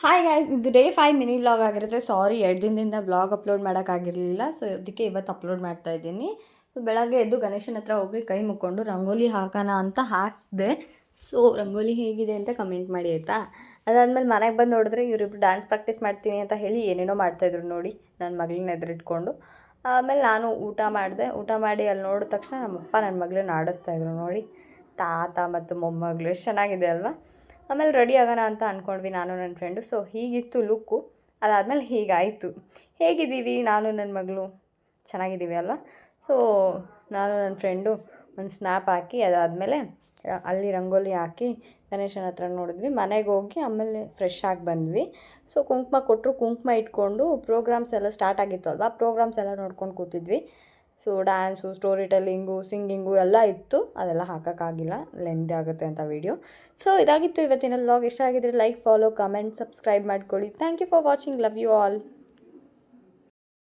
Hi guys, ಇದು day 5 mini vlog ಆಗಿರುತ್ತೆ. ಸಾರಿ, 2 ದಿನದಿಂದ ವ್ಲಾಗ್ ಅಪ್ಲೋಡ್ ಮಾಡೋಕ್ಕಾಗಿರಲಿಲ್ಲ. ಸೊ ಅದಕ್ಕೆ ಇವತ್ತು ಅಪ್ಲೋಡ್ ಮಾಡ್ತಾ ಇದ್ದೀನಿ. ಸೊ ಬೆಳಗ್ಗೆ ಎದ್ದು ಗಣೇಶನ ಹತ್ರ ಹೋಗಿ ಕೈ ಮುಕ್ಕೊಂಡು ರಂಗೋಲಿ ಹಾಕೋಣ ಅಂತ ಹಾಕಿದೆ. ಸೊ ರಂಗೋಲಿ ಹೇಗಿದೆ ಅಂತ ಕಮೆಂಟ್ ಮಾಡಿ ಆಯಿತಾ. ಅದಾದಮೇಲೆ ಮನೆಗೆ ಬಂದು ನೋಡಿದ್ರೆ ಇವರಿಬ್ರು ಡ್ಯಾನ್ಸ್ ಪ್ರಾಕ್ಟೀಸ್ ಮಾಡ್ತೀನಿ ಅಂತ ಹೇಳಿ ಏನೇನೋ ಮಾಡ್ತಾಯಿದ್ರು ನೋಡಿ, ನನ್ನ ಮಗಳನ್ನ ಎದುರಿಟ್ಕೊಂಡು. ಆಮೇಲೆ ನಾನು ಊಟ ಮಾಡಿ ಅಲ್ಲಿ ನೋಡಿದ ತಕ್ಷಣ ನಮ್ಮಪ್ಪ ನನ್ನ ಮಗಳನ್ನ ಆಡಿಸ್ತಾಯಿದ್ರು ನೋಡಿ. ತಾತ ಮತ್ತು ಮೊಮ್ಮಗಳು ಎಷ್ಟು ಚೆನ್ನಾಗಿದೆ ಅಲ್ವಾ. ಆಮೇಲೆ ರೆಡಿ ಆಗೋಣ ಅಂತ ಅಂದ್ಕೊಂಡ್ವಿ ನಾನು ನನ್ನ ಫ್ರೆಂಡು. ಸೊ ಹೀಗಿತ್ತು ಲುಕ್ಕು. ಅದಾದಮೇಲೆ ಹೀಗಾಯಿತು. ಹೇಗಿದ್ದೀವಿ ನಾನು ನನ್ನ ಮಗಳು? ಚೆನ್ನಾಗಿದ್ದೀವಿ ಅಲ್ವಾ. ಸೊ ನಾನು ನನ್ನ ಫ್ರೆಂಡು ಒಂದು ಸ್ನ್ಯಾಪ್ ಹಾಕಿ ಅದಾದಮೇಲೆ ಅಲ್ಲಿ ರಂಗೋಲಿ ಹಾಕಿ ಗಣೇಶನ ಹತ್ರ ನೋಡಿದ್ವಿ. ಮನೆಗೆ ಹೋಗಿ ಆಮೇಲೆ ಫ್ರೆಶ್ ಆಗಿ ಬಂದ್ವಿ. ಸೊ ಕುಂಕುಮ ಕೊಟ್ಟರು, ಕುಂಕುಮ ಇಟ್ಕೊಂಡು ಪ್ರೋಗ್ರಾಮ್ಸ್ ಎಲ್ಲ ಸ್ಟಾರ್ಟ್ ಆಗಿತ್ತು ಅಲ್ವಾ, ಪ್ರೋಗ್ರಾಮ್ಸ್ ಎಲ್ಲ ನೋಡ್ಕೊಂಡು ಕೂತಿದ್ವಿ. So dance, story telling, singing ಎಲ್ಲ ಇತ್ತು. ಅದೆಲ್ಲ ಹಾಕೋಕ್ಕಾಗಿಲ್ಲ, ಲೆಂದಿ ಆಗುತ್ತೆ ಅಂತ ವೀಡಿಯೋ. ಸೊ ಇದಾಗಿತ್ತು ಇವತ್ತಿನ ವ್ಲಾಗ್. ಇಷ್ಟ ಆಗಿದ್ರೆ ಲೈಕ್, ಫಾಲೋ, ಕಮೆಂಟ್, ಸಬ್ಸ್ಕ್ರೈಬ್ ಮಾಡ್ಕೊಳ್ಳಿ. Thank you for watching. Love you all.